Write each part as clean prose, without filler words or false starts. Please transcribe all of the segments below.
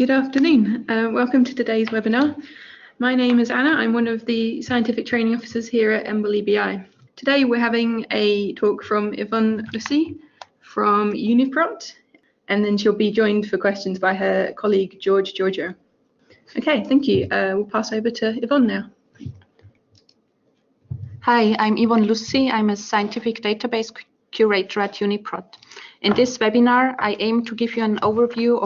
Good afternoon. Welcome to today's webinar. My name is Anna. I'm one of the scientific training officers here at EMBL-EBI. Today we're having a talk from Yvonne Lucy from UniProt, and then she'll be joined for questions by her colleague George Giorgio. Okay, thank you. We'll pass over to Yvonne now. Hi, I'm Yvonne Lucy. I'm a scientific database curator at UniProt. In this webinar, I aim to give you an overview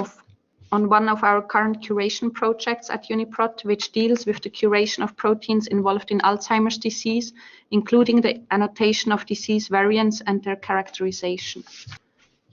on one of our current curation projects at UniProt, which deals with the curation of proteins involved in Alzheimer's disease, including the annotation of disease variants and their characterization.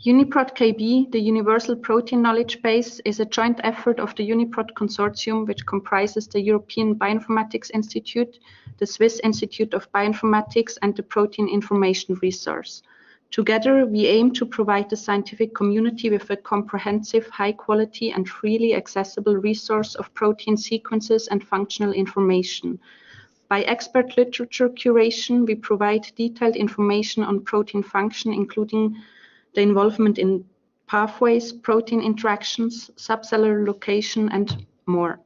UniProtKB, the Universal Protein Knowledge Base, is a joint effort of the UniProt Consortium, which comprises the European Bioinformatics Institute, the Swiss Institute of Bioinformatics, and the Protein Information Resource. Together, we aim to provide the scientific community with a comprehensive, high-quality, and freely accessible resource of protein sequences and functional information. By expert literature curation, we provide detailed information on protein function, including the involvement in pathways, protein interactions, subcellular location, and more.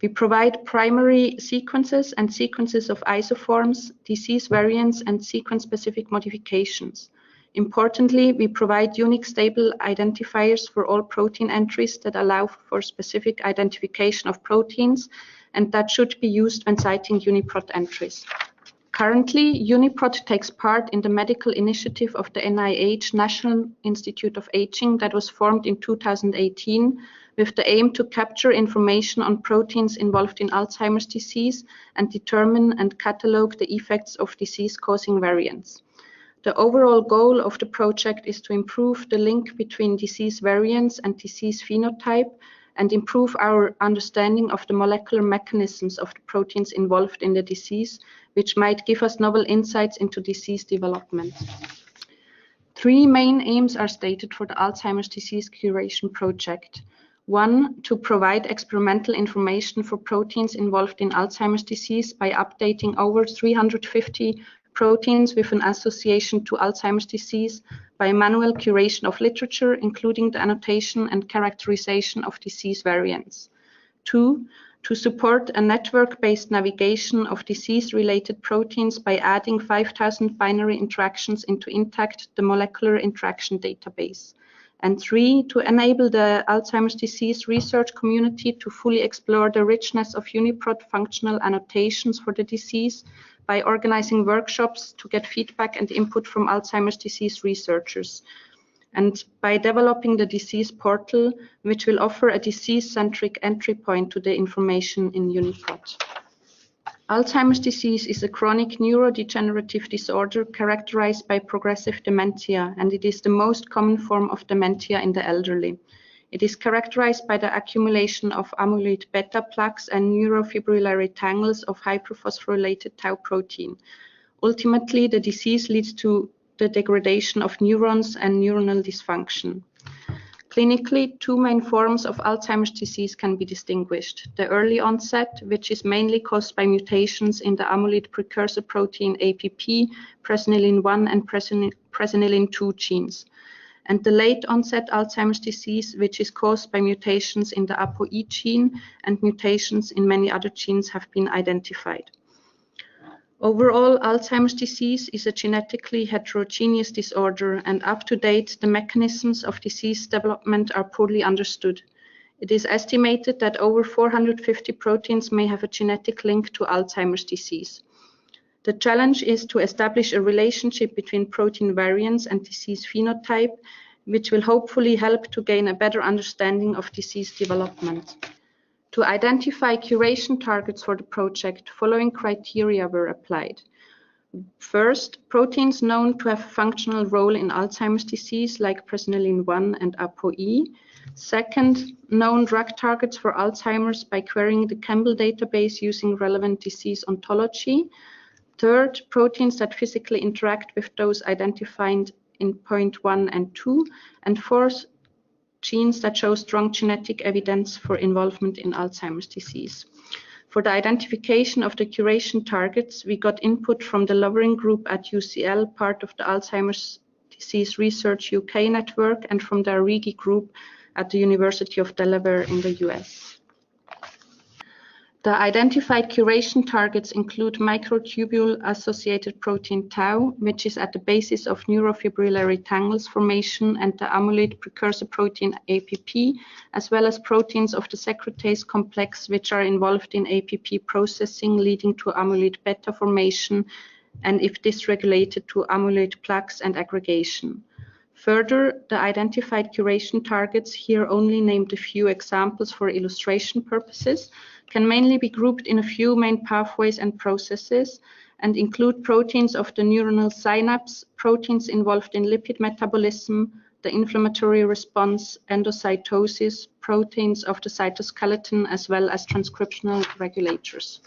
We provide primary sequences and sequences of isoforms, disease variants, and sequence-specific modifications. Importantly, we provide unique stable identifiers for all protein entries that allow for specific identification of proteins and that should be used when citing UniProt entries. Currently, UniProt takes part in the medical initiative of the NIH National Institute of Aging that was formed in 2018 with the aim to capture information on proteins involved in Alzheimer's disease and determine and catalogue the effects of disease-causing variants. The overall goal of the project is to improve the link between disease variants and disease phenotype and improve our understanding of the molecular mechanisms of the proteins involved in the disease, which might give us novel insights into disease development. Three main aims are stated for the Alzheimer's disease curation project. One, to provide experimental information for proteins involved in Alzheimer's disease by updating over 350 proteins with an association to Alzheimer's disease by manual curation of literature, including the annotation and characterization of disease variants. Two, to support a network-based navigation of disease-related proteins by adding 5,000 binary interactions into INTACT, the molecular interaction database. And three, to enable the Alzheimer's disease research community to fully explore the richness of UniProt functional annotations for the disease by organizing workshops to get feedback and input from Alzheimer's disease researchers, and by developing the disease portal, which will offer a disease-centric entry point to the information in UniProt. Alzheimer's disease is a chronic neurodegenerative disorder characterized by progressive dementia, and it is the most common form of dementia in the elderly. It is characterized by the accumulation of amyloid beta plaques and neurofibrillary tangles of hyperphosphorylated tau protein. Ultimately, the disease leads to the degradation of neurons and neuronal dysfunction. Clinically, two main forms of Alzheimer's disease can be distinguished. The early onset, which is mainly caused by mutations in the amyloid precursor protein APP, presenilin 1 and presenilin 2 genes. And the late onset Alzheimer's disease, which is caused by mutations in the ApoE gene and mutations in many other genes have been identified. Overall, Alzheimer's disease is a genetically heterogeneous disorder, and up to date, the mechanisms of disease development are poorly understood. It is estimated that over 450 proteins may have a genetic link to Alzheimer's disease. The challenge is to establish a relationship between protein variants and disease phenotype, which will hopefully help to gain a better understanding of disease development. To identify curation targets for the project, following criteria were applied. First, proteins known to have a functional role in Alzheimer's disease, like presenilin 1 and ApoE. Second, known drug targets for Alzheimer's by querying the Campbell database using relevant disease ontology. Third, proteins that physically interact with those identified in point 1 and 2. And fourth, genes that show strong genetic evidence for involvement in Alzheimer's disease. For the identification of the curation targets, we got input from the Lovering Group at UCL, part of the Alzheimer's Disease Research UK network, and from the Arrighi Group at the University of Delaware in the US. The identified curation targets include microtubule-associated protein tau, which is at the basis of neurofibrillary tangles formation, and the amyloid precursor protein APP, as well as proteins of the secretase complex, which are involved in APP processing, leading to amyloid beta formation, and if dysregulated, to amyloid plaques and aggregation. Further, the identified curation targets, here only named a few examples for illustration purposes, can mainly be grouped in a few main pathways and processes and include proteins of the neuronal synapse, proteins involved in lipid metabolism, the inflammatory response, endocytosis, proteins of the cytoskeleton, as well as transcriptional regulators.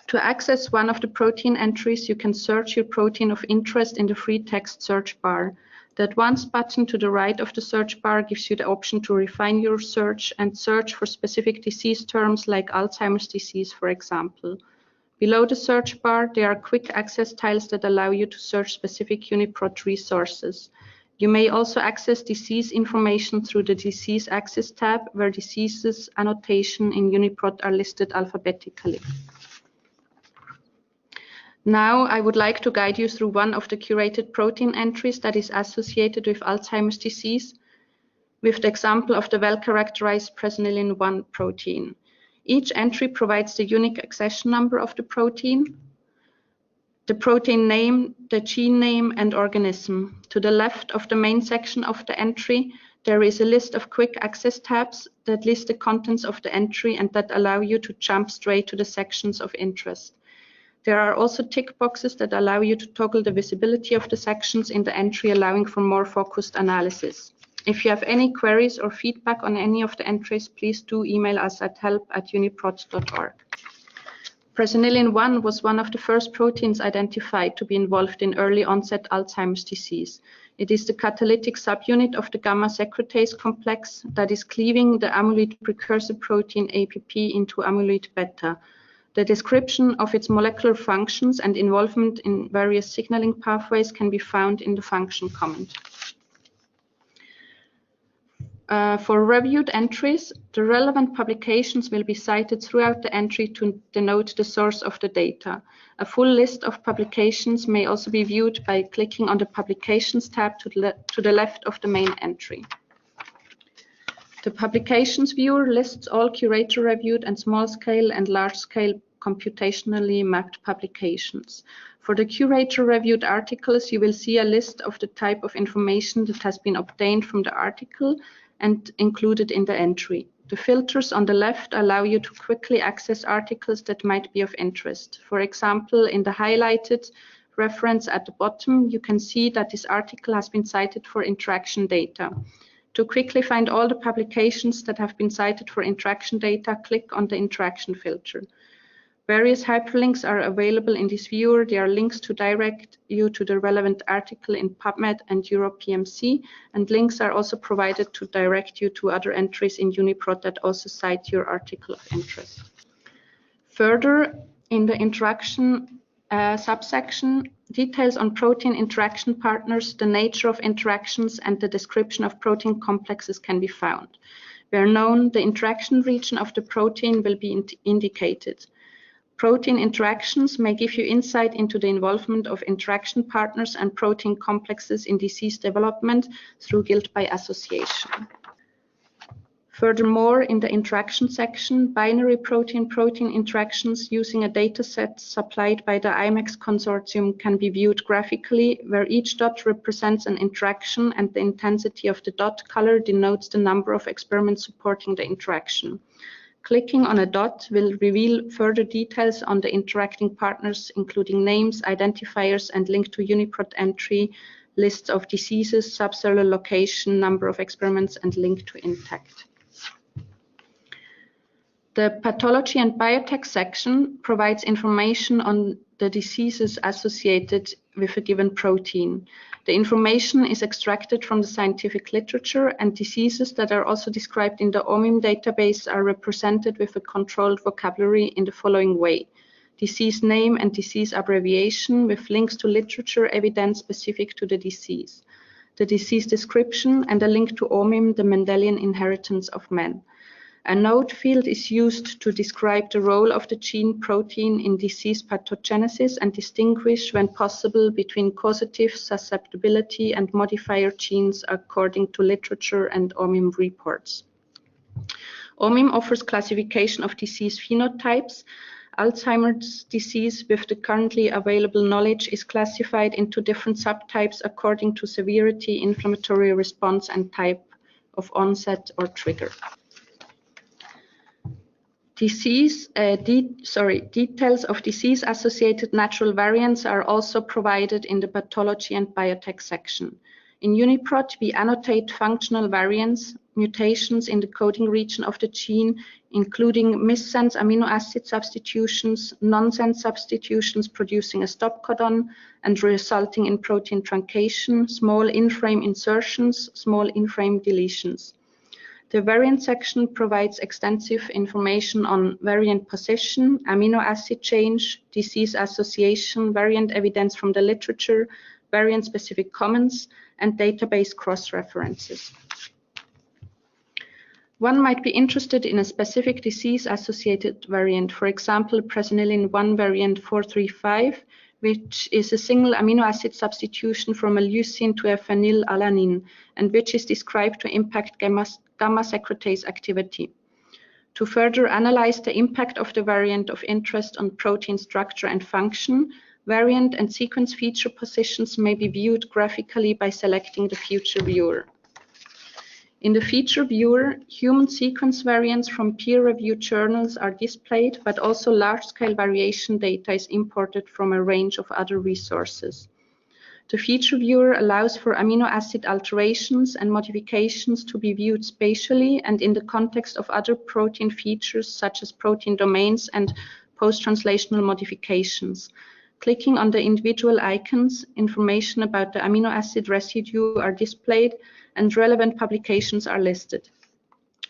To access one of the protein entries, you can search your protein of interest in the free text search bar. The advanced button to the right of the search bar gives you the option to refine your search and search for specific disease terms like Alzheimer's disease, for example. Below the search bar, there are quick access tiles that allow you to search specific UniProt resources. You may also access disease information through the Disease Access tab, where diseases annotation in UniProt are listed alphabetically. Now, I would like to guide you through one of the curated protein entries that is associated with Alzheimer's disease, with the example of the well-characterized presenilin 1 protein. Each entry provides the unique accession number of the protein name, the gene name, and organism. To the left of the main section of the entry, there is a list of quick access tabs that list the contents of the entry and that allow you to jump straight to the sections of interest. There are also tick boxes that allow you to toggle the visibility of the sections in the entry, allowing for more focused analysis. If you have any queries or feedback on any of the entries, please do email us at help@uniprot.org. Presenilin 1 was one of the first proteins identified to be involved in early onset Alzheimer's disease. It is the catalytic subunit of the gamma secretase complex that is cleaving the amyloid precursor protein APP into amyloid beta. The description of its molecular functions and involvement in various signaling pathways can be found in the function comment. For reviewed entries, the relevant publications will be cited throughout the entry to denote the source of the data. A full list of publications may also be viewed by clicking on the Publications tab to the left of the main entry. The Publications viewer lists all curator-reviewed and small-scale and large-scale computationally mapped publications. For the curator-reviewed articles, you will see a list of the type of information that has been obtained from the article and included in the entry. The filters on the left allow you to quickly access articles that might be of interest. For example, in the highlighted reference at the bottom, you can see that this article has been cited for interaction data. To quickly find all the publications that have been cited for interaction data, click on the interaction filter. Various hyperlinks are available in this viewer. There are links to direct you to the relevant article in PubMed and EuroPMC, and links are also provided to direct you to other entries in UniProt that also cite your article of interest. Further, in the interaction subsection, details on protein interaction partners, the nature of interactions, and the description of protein complexes can be found. Where known, the interaction region of the protein will be indicated. Protein interactions may give you insight into the involvement of interaction partners and protein complexes in disease development through guilt by association. Furthermore, in the interaction section, binary protein-protein interactions using a dataset supplied by the IMEX consortium can be viewed graphically, where each dot represents an interaction and the intensity of the dot color denotes the number of experiments supporting the interaction. Clicking on a dot will reveal further details on the interacting partners, including names, identifiers, and link to UniProt entry, lists of diseases, subcellular location, number of experiments, and link to intact. The Pathology and Biotech section provides information on the diseases associated with a given protein. The information is extracted from the scientific literature, and diseases that are also described in the OMIM database are represented with a controlled vocabulary in the following way: disease name and disease abbreviation with links to literature evidence specific to the disease. the disease description, and a link to OMIM, the Mendelian inheritance of man. A node field is used to describe the role of the gene protein in disease pathogenesis and distinguish, when possible, between causative, susceptibility, and modifier genes according to literature and OMIM reports. OMIM offers classification of disease phenotypes. Alzheimer's disease, with the currently available knowledge, is classified into different subtypes according to severity, inflammatory response, and type of onset or trigger. Details of disease-associated natural variants are also provided in the Pathology and Biotech section. In UniProt, we annotate functional variants, mutations in the coding region of the gene, including missense amino acid substitutions, nonsense substitutions producing a stop codon and resulting in protein truncation, small in-frame insertions, small in-frame deletions. The variant section provides extensive information on variant position, amino acid change, disease association, variant evidence from the literature, variant-specific comments, and database cross-references. One might be interested in a specific disease-associated variant, for example, presenilin 1 variant 435, which is a single amino acid substitution from a leucine to a phenylalanine, and which is described to impact gamma secretase activity. To further analyze the impact of the variant of interest on protein structure and function, variant and sequence feature positions may be viewed graphically by selecting the feature viewer. In the feature viewer, human sequence variants from peer-reviewed journals are displayed, but also large-scale variation data is imported from a range of other resources. The feature viewer allows for amino acid alterations and modifications to be viewed spatially and in the context of other protein features such as protein domains and post-translational modifications. Clicking on the individual icons, information about the amino acid residue are displayed and relevant publications are listed.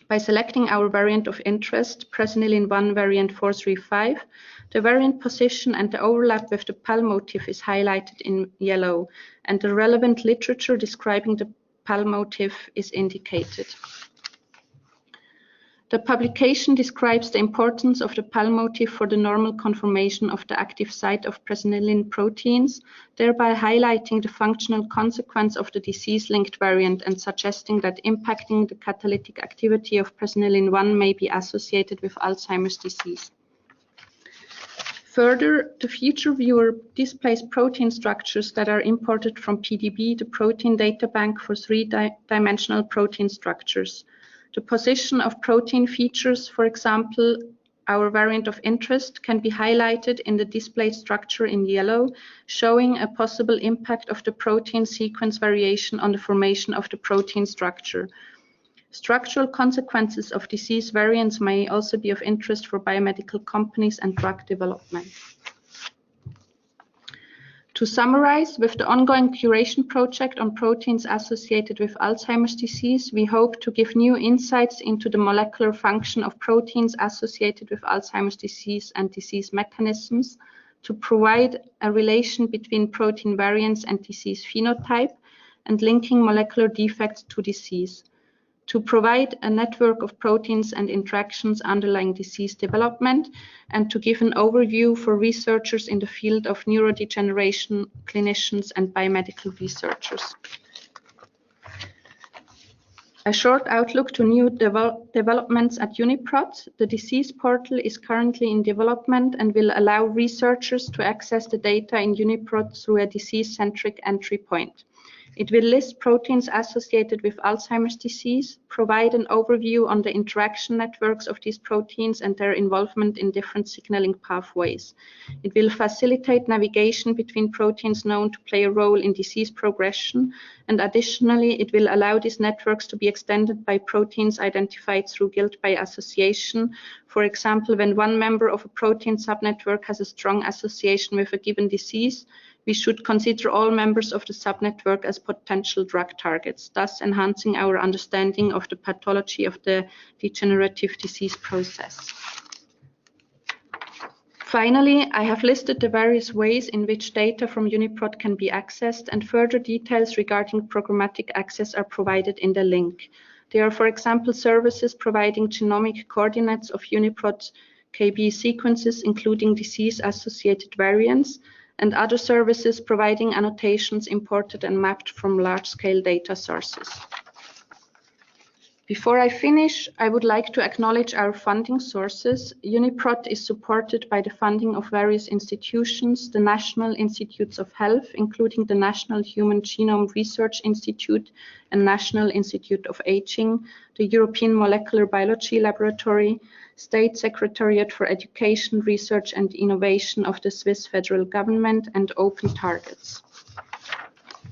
By selecting our variant of interest, presenilin 1 variant 435, the variant position and the overlap with the PAL motif is highlighted in yellow, and the relevant literature describing the PAL motif is indicated. The publication describes the importance of the PAL motif for the normal conformation of the active site of presenilin proteins, thereby highlighting the functional consequence of the disease-linked variant and suggesting that impacting the catalytic activity of presenilin 1 may be associated with Alzheimer's disease. Further, the feature viewer displays protein structures that are imported from PDB, the protein data bank for three-dimensional protein structures. The position of protein features, for example, our variant of interest, can be highlighted in the displayed structure in yellow, showing a possible impact of the protein sequence variation on the formation of the protein structure. Structural consequences of disease variants may also be of interest for biomedical companies and drug development. To summarize, with the ongoing curation project on proteins associated with Alzheimer's disease, we hope to give new insights into the molecular function of proteins associated with Alzheimer's disease and disease mechanisms, to provide a relation between protein variants and disease phenotype, and linking molecular defects to disease, to provide a network of proteins and interactions underlying disease development, and to give an overview for researchers in the field of neurodegeneration, clinicians, and biomedical researchers. A short outlook to new developments at UniProt. The disease portal is currently in development and will allow researchers to access the data in UniProt through a disease-centric entry point. It will list proteins associated with Alzheimer's disease, provide an overview on the interaction networks of these proteins and their involvement in different signaling pathways. It will facilitate navigation between proteins known to play a role in disease progression, and additionally, it will allow these networks to be extended by proteins identified through guilt by association. For example, when one member of a protein subnetwork has a strong association with a given disease, we should consider all members of the subnetwork as potential drug targets, thus enhancing our understanding of the pathology of the degenerative disease process. Finally, I have listed the various ways in which data from UniProt can be accessed, and further details regarding programmatic access are provided in the link. There are, for example, services providing genomic coordinates of UniProtKB sequences, including disease-associated variants, and other services providing annotations imported and mapped from large-scale data sources. Before I finish, I would like to acknowledge our funding sources. UniProt is supported by the funding of various institutions, the National Institutes of Health, including the National Human Genome Research Institute and National Institute of Aging, the European Molecular Biology Laboratory, State Secretariat for Education, Research and Innovation of the Swiss federal government, and Open Targets.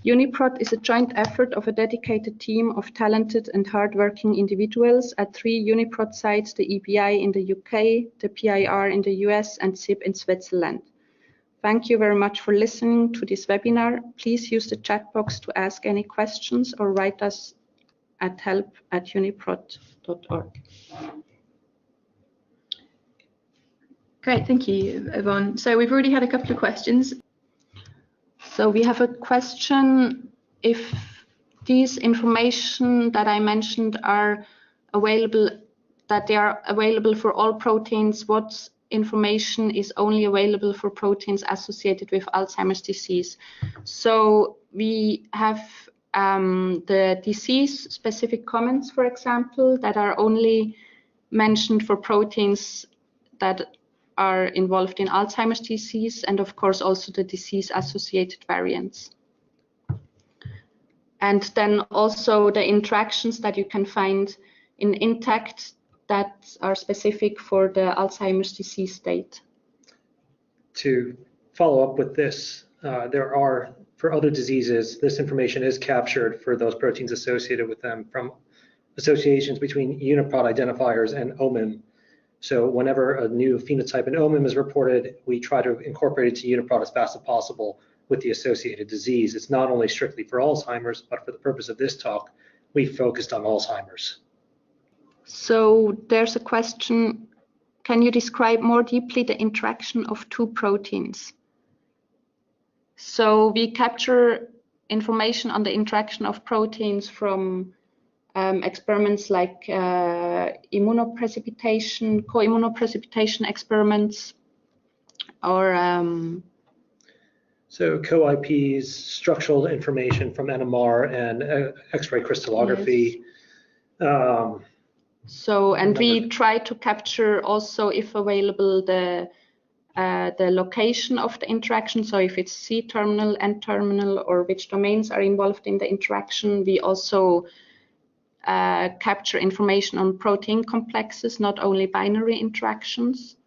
UniProt is a joint effort of a dedicated team of talented and hardworking individuals at 3 UniProt sites, the EBI in the UK, the PIR in the US, and SIB in Switzerland. Thank you very much for listening to this webinar. Please use the chat box to ask any questions or write us at help@uniprot.org. Great, thank you, Yvonne. So we've already had a couple of questions. So we have a question if these information that I mentioned are available, that they are available for all proteins, what information is only available for proteins associated with Alzheimer's disease? So we have the disease-specific comments, for example, that are only mentioned for proteins that are involved in Alzheimer's disease, and of course also the disease-associated variants. And then also the interactions that you can find in INTACT that are specific for the Alzheimer's disease state. To follow up with this, there are, for other diseases, this information is captured for those proteins associated with them from associations between UniProt identifiers and OMIM. So whenever a new phenotype in OMIM is reported, we try to incorporate it to UniProt as fast as possible with the associated disease. It's not only strictly for Alzheimer's, but for the purpose of this talk, we focused on Alzheimer's. So there's a question, can you describe more deeply the interaction of two proteins? So we capture information on the interaction of proteins from experiments like immunoprecipitation, co-immunoprecipitation experiments, or so co-IPs, structural information from NMR and X-ray crystallography. Yes. And we try to capture also, if available, the location of the interaction. So if it's C-terminal, N-terminal, or which domains are involved in the interaction. We also capture information on protein complexes, not only binary interactions.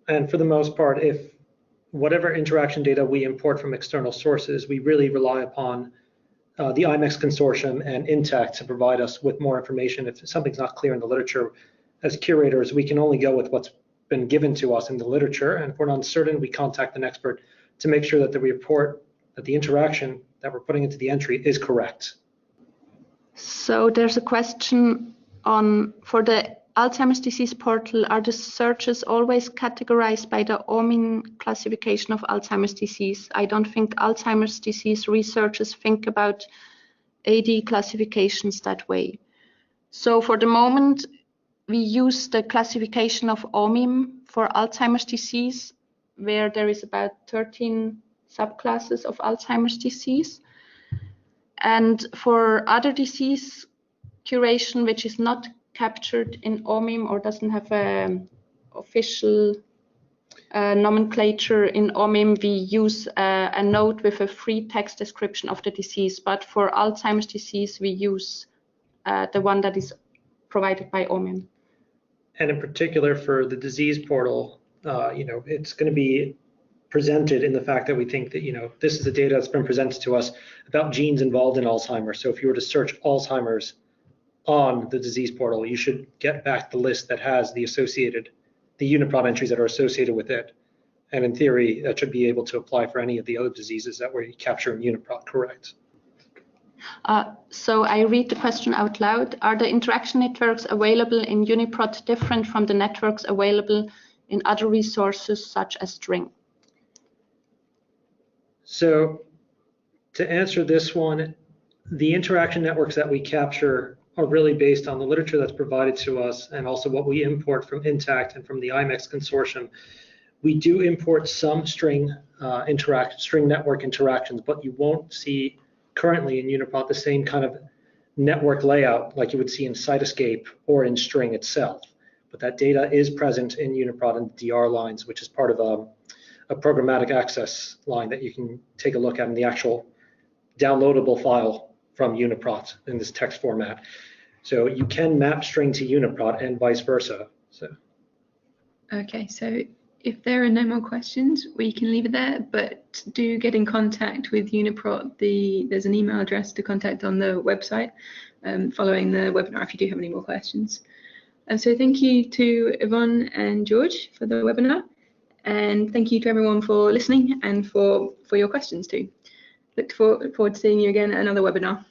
And for the most part, if whatever interaction data we import from external sources, we really rely upon the IMEX consortium and INTACT to provide us with more information. If something's not clear in the literature, as curators, we can only go with what's been given to us in the literature. And if we're uncertain, we contact an expert to make sure that the report, that the interaction that we're putting into the entry is correct. So there's a question on, for the Alzheimer's disease portal, are the searches always categorized by the OMIM classification of Alzheimer's disease? I don't think Alzheimer's disease researchers think about AD classifications that way. So for the moment, we use the classification of OMIM for Alzheimer's disease, where there is about 13 subclasses of Alzheimer's disease. And for other disease curation, which is not captured in OMIM or doesn't have an official nomenclature in OMIM, we use a note with a free text description of the disease. But for Alzheimer's disease, we use the one that is provided by OMIM. And in particular for the disease portal, it's going to be presented in the fact that we think that, this is the data that's been presented to us about genes involved in Alzheimer's. So if you were to search Alzheimer's on the disease portal, you should get back the list that has the UniProt entries that are associated with it. And in theory, that should be able to apply for any of the other diseases that we capture in UniProt, correct? So I read the question out loud. Are the interaction networks available in UniProt different from the networks available in other resources such as string? So to answer this one, the interaction networks that we capture are really based on the literature that's provided to us and also what we import from Intact and from the IMEX consortium. We do import some string network interactions, but you won't see currently in UniProt the same kind of network layout like you would see in Cytoscape or in string itself. But that data is present in UniProt and DR lines, which is part of a programmatic access line that you can take a look at in the actual downloadable file from UniProt in this text format. So you can map string to UniProt and vice versa. So. Okay, so if there are no more questions, we can leave it there, but do get in contact with UniProt. There's an email address to contact on the website following the webinar if you do have any more questions. And so thank you to Yvonne and George for the webinar, and thank you to everyone for listening and for your questions too. Look forward to seeing you again at another webinar.